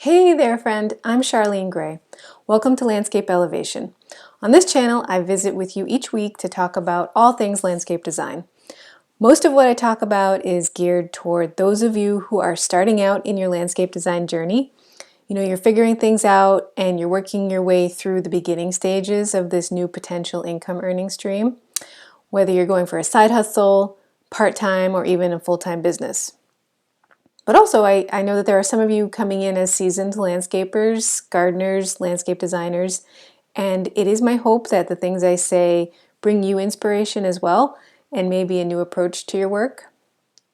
Hey there, friend. I'm Charlene Gray. Welcome to Landscape Elevation. On this channel, I visit with you each week to talk about all things landscape design. Most of what I talk about is geared toward those of you who are starting out in your landscape design journey. You're figuring things out and you're working your way through the beginning stages of this new potential income earning stream, whether you're going for a side hustle, part-time, or even a full-time business. But also, I know that there are some of you coming in as seasoned landscapers, gardeners, landscape designers, and it is my hope that the things I say bring you inspiration as well and maybe a new approach to your work.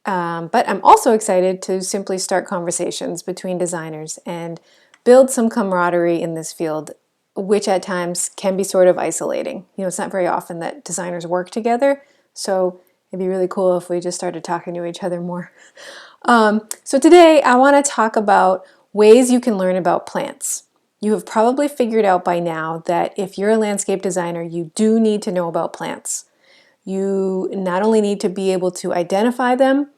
But I'm also excited to simply start conversations between designers and build some camaraderie in this field, which at times can be sort of isolating. It's not very often that designers work together, so it'd be really cool if we just started talking to each other more. So today I want to talk about ways you can learn about plants. You have probably figured out by now that if you're a landscape designer, you do need to know about plants. You not only need to be able to identify them,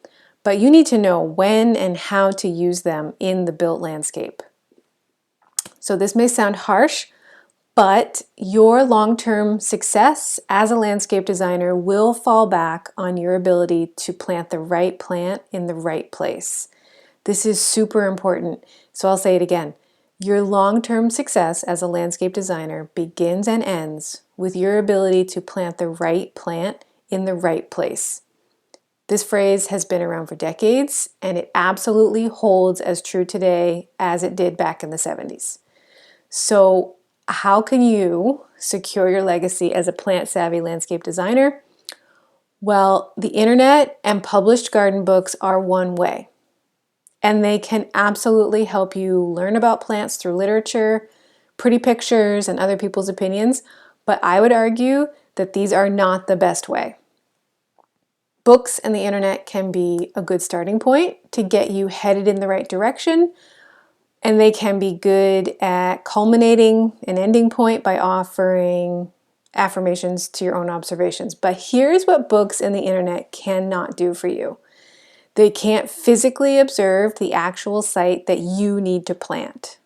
but you need to know when and how to use them in the built landscape. So this may sound harsh, but your long-term success as a landscape designer will fall back on your ability to plant the right plant in the right place. This is super important, so I'll say it again. Your long-term success as a landscape designer begins and ends with your ability to plant the right plant in the right place. This phrase has been around for decades, and it absolutely holds as true today as it did back in the 70s. So how can you secure your legacy as a plant-savvy landscape designer? Well, the internet and published garden books are one way, and they can absolutely help you learn about plants through literature, pretty pictures, and other people's opinions, but I would argue that these are not the best way. Books and the internet can be a good starting point to get you headed in the right direction, and they can be good at culminating an ending point by offering affirmations to your own observations. But here's what books and the internet cannot do for you. They can't physically observe the actual site that you need to plant.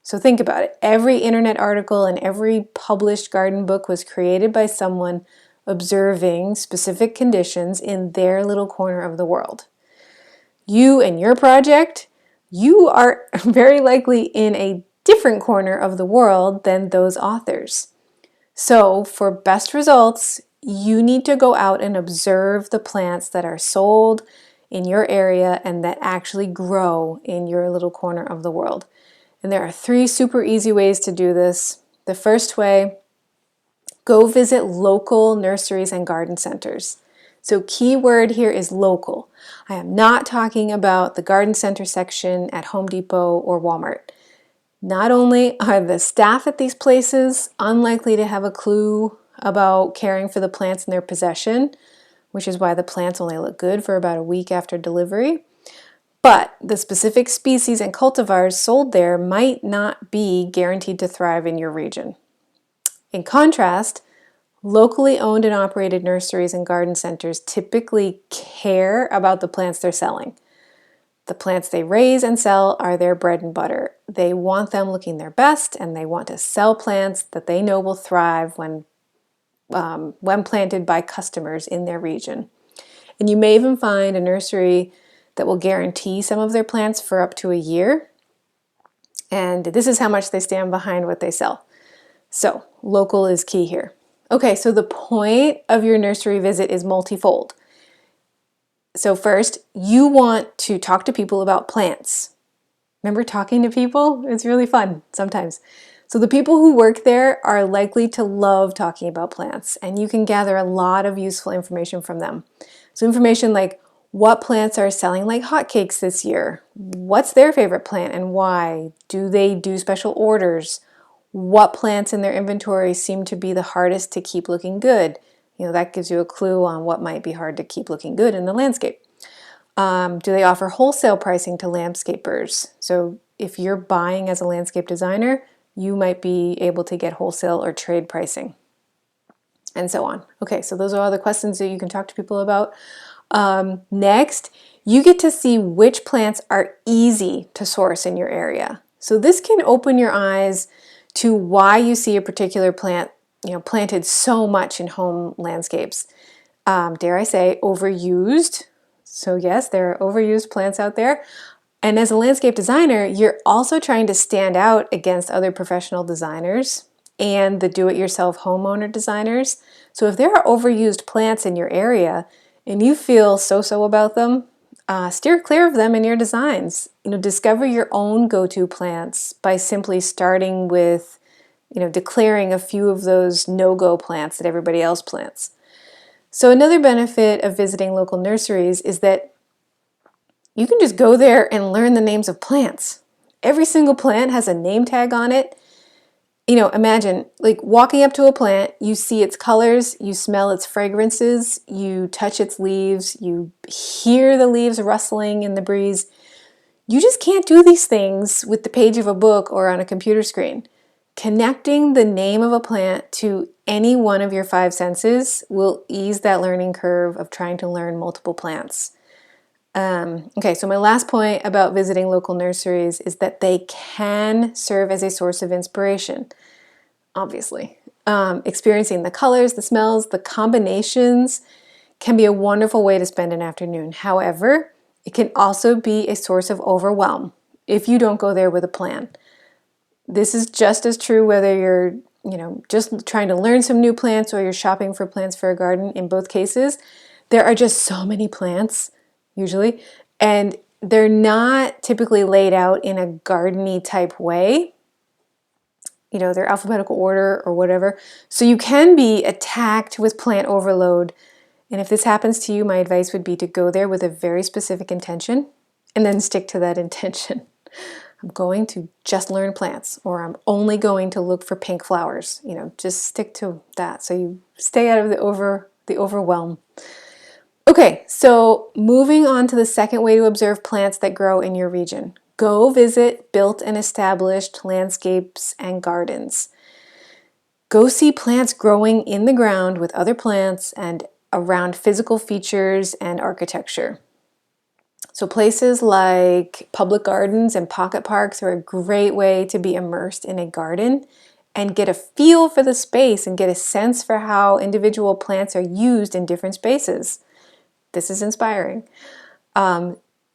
So think about it. Every internet article and every published garden book was created by someone observing specific conditions in their little corner of the world. You and your project, you are very likely in a different corner of the world than those authors. So for best results, you need to go out and observe the plants that are sold in your area and that actually grow in your little corner of the world. And there are 3 super easy ways to do this. The first way, go visit local nurseries and garden centers. So key word here is local. I am not talking about the garden center section at Home Depot or Walmart. Not only are the staff at these places unlikely to have a clue about caring for the plants in their possession, which is why the plants only look good for about a week after delivery, but the specific species and cultivars sold there might not be guaranteed to thrive in your region. In contrast, locally owned and operated nurseries and garden centers typically care about the plants they're selling. The plants they raise and sell are their bread and butter. They want them looking their best, and they want to sell plants that they know will thrive when planted by customers in their region. And you may even find a nursery that will guarantee some of their plants for up to a year. And this is how much they stand behind what they sell. So local is key here. Okay, so the point of your nursery visit is multifold. So first, you want to talk to people about plants. Remember talking to people? It's really fun sometimes. So the people who work there are likely to love talking about plants, and you can gather a lot of useful information from them. So information like what plants are selling like hotcakes this year? What's their favorite plant and why? Do they do special orders? What plants in their inventory seem to be the hardest to keep looking good? That gives you a clue on what might be hard to keep looking good in the landscape. Do they offer wholesale pricing to landscapers? So if you're buying as a landscape designer, you might be able to get wholesale or trade pricing, and so on. Okay, so those are all the questions that you can talk to people about. Next, you get to see which plants are easy to source in your area. So this can open your eyes to why you see a particular plant, planted so much in home landscapes. Dare I say, overused. So yes, there are overused plants out there. And as a landscape designer, you're also trying to stand out against other professional designers and the do-it-yourself homeowner designers. So if there are overused plants in your area and you feel so-so about them, steer clear of them in your designs. Discover your own go-to plants by simply starting with, declaring a few of those no-go plants that everybody else plants. So another benefit of visiting local nurseries is that you can just go there and learn the names of plants. Every single plant has a name tag on it. Imagine like walking up to a plant, you see its colors, you smell its fragrances, you touch its leaves, you hear the leaves rustling in the breeze. You just can't do these things with the page of a book or on a computer screen. Connecting the name of a plant to any one of your five senses will ease that learning curve of trying to learn multiple plants. Okay, so my last point about visiting local nurseries is that they can serve as a source of inspiration, obviously. Experiencing the colors, the smells, the combinations can be a wonderful way to spend an afternoon. However, it can also be a source of overwhelm if you don't go there with a plan. This is just as true whether you're, just trying to learn some new plants or you're shopping for plants for a garden. In both cases, there are just so many plants, usually, and they're not typically laid out in a garden-y type way. They're alphabetical order or whatever. So you can be attacked with plant overload. And if this happens to you, my advice would be to go there with a very specific intention and then stick to that intention. I'm going to just learn plants, or I'm only going to look for pink flowers. Just stick to that so you stay out of the overwhelm. Okay, so moving on to the second way to observe plants that grow in your region. Go visit built and established landscapes and gardens. Go see plants growing in the ground with other plants and around physical features and architecture. So places like public gardens and pocket parks are a great way to be immersed in a garden and get a feel for the space and get a sense for how individual plants are used in different spaces. This is inspiring.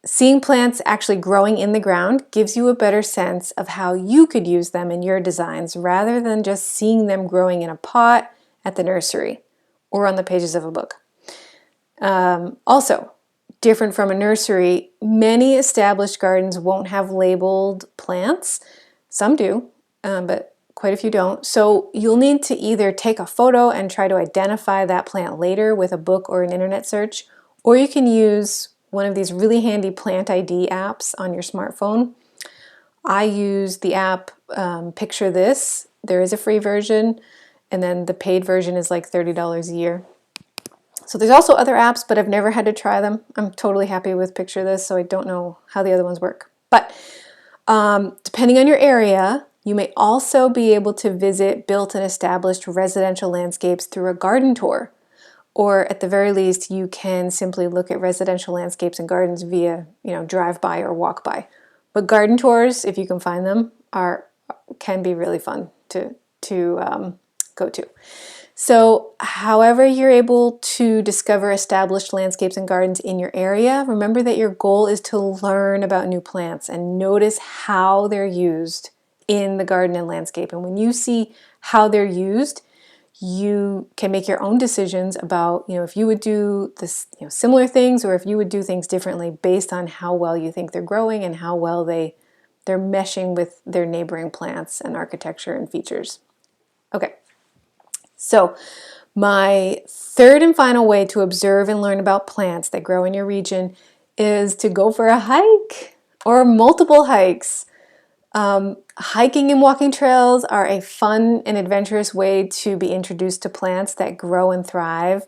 Seeing plants actually growing in the ground gives you a better sense of how you could use them in your designs rather than just seeing them growing in a pot at the nursery or on the pages of a book. Also, different from a nursery, many established gardens won't have labeled plants. Some do, but quite a few don't. So you'll need to either take a photo and try to identify that plant later with a book or an internet search, or you can use one of these really handy plant ID apps on your smartphone. I use the app Picture This. There is a free version, and then the paid version is like $30 a year. So there's also other apps, but I've never had to try them. I'm totally happy with Picture This, so I don't know how the other ones work. But depending on your area, you may also be able to visit built and established residential landscapes through a garden tour. Or at the very least, you can simply look at residential landscapes and gardens via, drive-by or walk-by. But garden tours, if you can find them, can be really fun to go to. So however you're able to discover established landscapes and gardens in your area, remember that your goal is to learn about new plants and notice how they're used in the garden and landscape. And when you see how they're used, you can make your own decisions about, if you would do this, similar things, or if you would do things differently based on how well you think they're growing and how well they're meshing with their neighboring plants and architecture and features. Okay. So my third and final way to observe and learn about plants that grow in your region is to go for a hike or multiple hikes. Hiking and walking trails are a fun and adventurous way to be introduced to plants that grow and thrive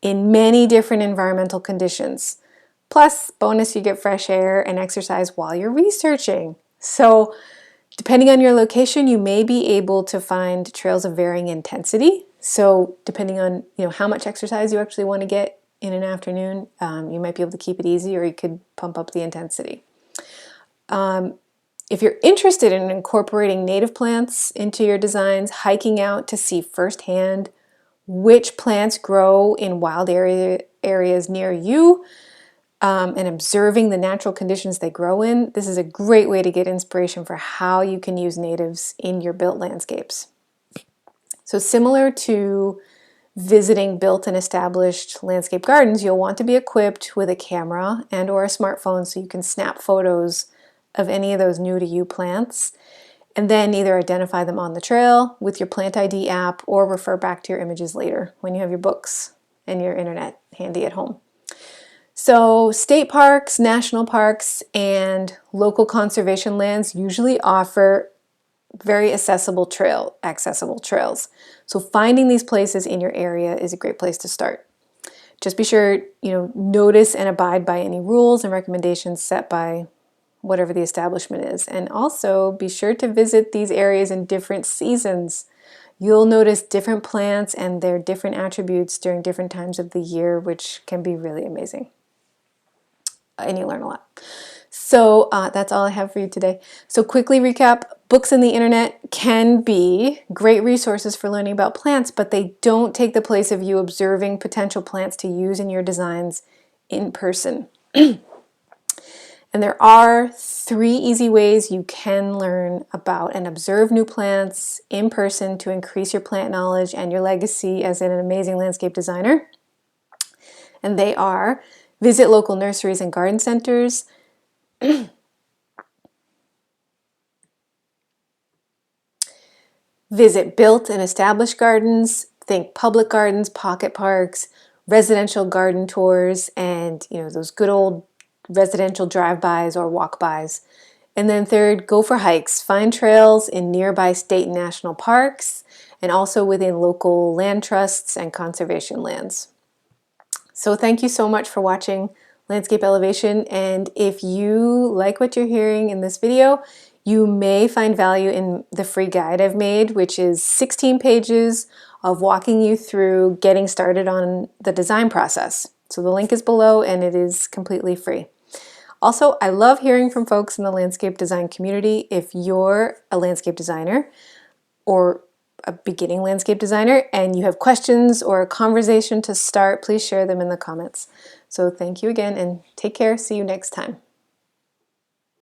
in many different environmental conditions. Plus, bonus, you get fresh air and exercise while you're researching. So, depending on your location, you may be able to find trails of varying intensity. So, depending on how much exercise you actually want to get in an afternoon, you might be able to keep it easy, or you could pump up the intensity. If you're interested in incorporating native plants into your designs, hiking out to see firsthand which plants grow in wild areas near you, and observing the natural conditions they grow in, this is a great way to get inspiration for how you can use natives in your built landscapes. So similar to visiting built and established landscape gardens, you'll want to be equipped with a camera and or a smartphone so you can snap photos of any of those new to you plants, and then either identify them on the trail with your Plant ID app or refer back to your images later when you have your books and your internet handy at home. So state parks, national parks, and local conservation lands usually offer very accessible trails. So finding these places in your area is a great place to start. Just be sure, notice and abide by any rules and recommendations set by whatever the establishment is. And also be sure to visit these areas in different seasons. You'll notice different plants and their different attributes during different times of the year, which can be really amazing. And you learn a lot. So that's all I have for you today. So quickly recap, books and the internet can be great resources for learning about plants, but they don't take the place of you observing potential plants to use in your designs in person. And there are 3 easy ways you can learn about and observe new plants in person to increase your plant knowledge and your legacy as an amazing landscape designer. And they are: visit local nurseries and garden centers, visit built and established gardens, think public gardens, pocket parks, residential garden tours, and those good old residential drive-bys or walk-bys. And then third, go for hikes. Find trails in nearby state and national parks, and also within local land trusts and conservation lands. So thank you so much for watching Landscape Elevation, and if you like what you're hearing in this video, you may find value in the free guide I've made, which is 16 pages of walking you through getting started on the design process. So the link is below and it is completely free. Also, I love hearing from folks in the landscape design community. If you're a landscape designer or a beginning landscape designer and you have questions or a conversation to start, please share them in the comments. So thank you again and take care. See you next time.